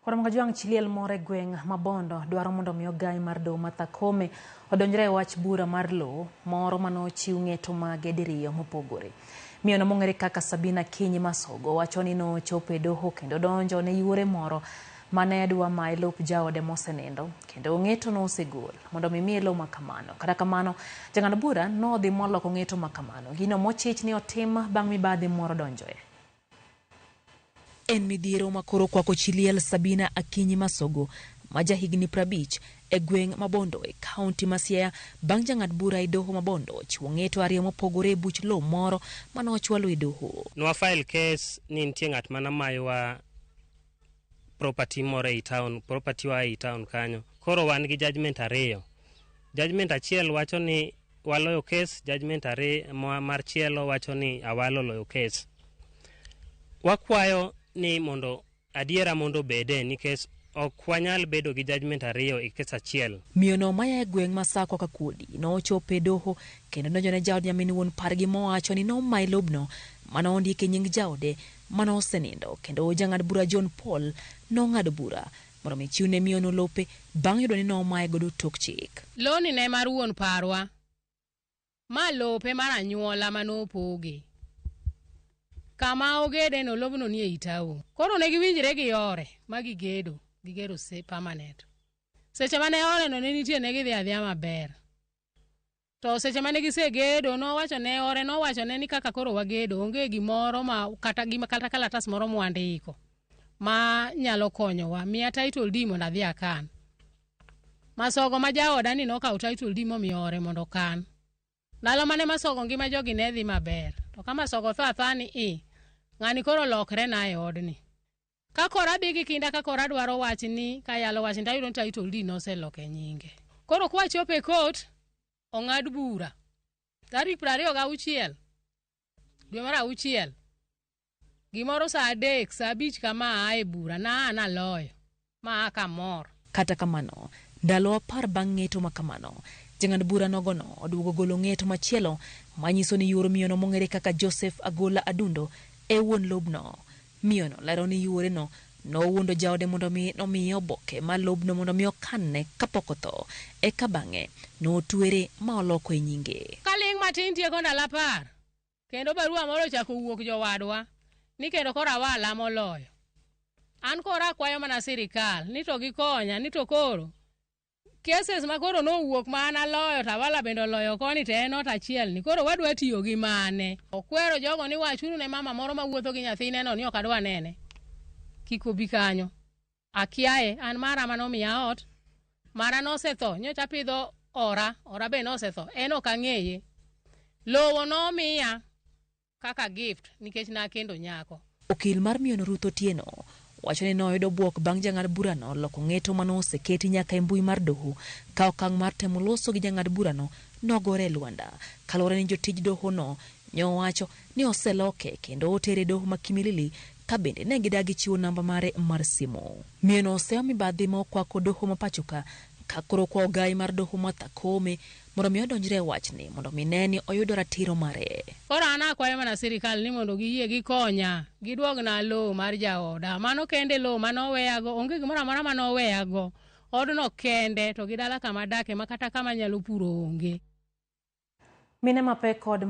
Koramaga juang chiliel more gweng mabondo dwaro mondo mi ogai mar do mathakome odonjre wach bura mar lo moro mano chiw ng'eto mage diriyo mopogore. Miyo mong'ere kaka Sabina Kinyi Masogo wacho ni no chope doho kendo donjo ne yuore moro mane dwa mai lop jaode mosenindo kendo ng'eto no osegol mondo mi mielo makamano. Kata kamano jang'ad bura no dhi moloko ng'eto makamano gino mochich ni otim bang' mibadhi moro donjoe. En midhiero makoro kwako chiliel Sabina Akinyi Masogo maja higni 50 e gweng mabondo e kaunti ma Siaya bang' jang'ad bura e doho mabondo chiwo ng'eto ariyo mopogore buch lo moro mano ochwalo e doho. Nwa file case ni nitie ng'at mana mayowa property more e town, property wa e town kanyo. Koro wan gi judgment ariyo. Judgment achiel wacho ni waloyo case, judgment ariyo mar chielo wacho ni awalo loyo case. Wakwayo ni mondo adiera mondo bede nikech ok wanyal bedo gi judgment ariyo e kes achiel. Miyo no maya e gweng Masako ka Kudi no ochope doho kendo donjone jaod nyamin wuon pargi mowacho ni no mai lobno mano ondike nying jaode mano osenindo kendo jang'ad bura John Paul no ng'ado bura mondo mi chiwne miyo no lope bang' yudo ni no mai godo tok chik. Loni ne mar wuon parwa ma lope mar anyuola mano opoge kama ogede no lobno ni e itao. Koro ne giwinjre gi yore ma gigero se permanent. Seche mane ore no ne nitie ne gidhi adhiya maber. To seche mane gisegedo no wacho ne ore no wacho ne ni kaka koro wagedo onge gimoro ma kata kalatas moro mwandiko ma nyalo konyowa miya title deed mondo adhi akan. Masogo ma jaoda ni no kaw title deed momiyo ore mondo kan. Ndalo mane Masogo ngima jogi ne dhi maber. To kama Masogo tho athani ng'ani koro lokre na e odni. Ka kora bigi kinda ka kora dwaro wach ni kayalo wach nda yudo title deed no seloke nyinge. Koro kwa chope court ong'ad bura. Tarik 26 dwe mar 6 gimoro saa 3 saa 5 kama ae bura na loyo ma aka mor. Kata kamano ndalo 10 bang' ng'eto makamano jang'ad bura nogono oduogo golo ng'eto machielo manyiso ni yuoro miyo no mong'ere kaka Joseph Agola Adundo e wuon lobno. Miyo no lero ni yuore no wuondo jaode mondo mi nomiye oboke ma lobno mondo mi okanne kapok otho eka bang'e no tuere ma oloko e nyinge. Kaling matin tieko ndalo 10 kendo barua moro chako wuok jowadwa ni kendo kora wala moloyo. An kora kwayo mana sirikal ni to gikonya ni to koro cases ma koro no wuok mana loyo tawala bendo loyo koni te en ot achiel ni koro wadwa tiyo gi mane. Okwero jogo ni wachuru ne mama moro ma wuotho gi nyathine no ni ok adwa nene. Kiko bi kanyo. Akiaye an mara mano miya ot. Mara no setho nyocha pidho ora be no setho. En ok ang'eye. Lowo no miya kaka gift nikech na kendo nyako. Okil mar miyo no Ruth Otieno wacho ni noyudo buok bang' jang'ad bura no loko ng'eto mano oseketi nyaka e mbui mar doho ka okang' mar temo loso gi jang'ad bura no nogore Luanda. Kaluwore ni jotij doho no nyowacho ni oseloke kendo otere doho ma Kimilili ka bende ne gidagi chiwo namba mare mar simu. Miyo no oseo mibadhi ma okwako doho ma pachoka ka koro kwa ogai mar doho mathakome mondo mi odonjre wachni mondo mi neni oyudo ratiro mare. Koro ana kwayo mana sirikal ni mondo giyie gikonya giduogna lo mar jaoda mano kende lo mano weyago onge gimoro amora mano weyago odno kende to gidala kama dake makata kama nyalo puro onge. Mine mapek kod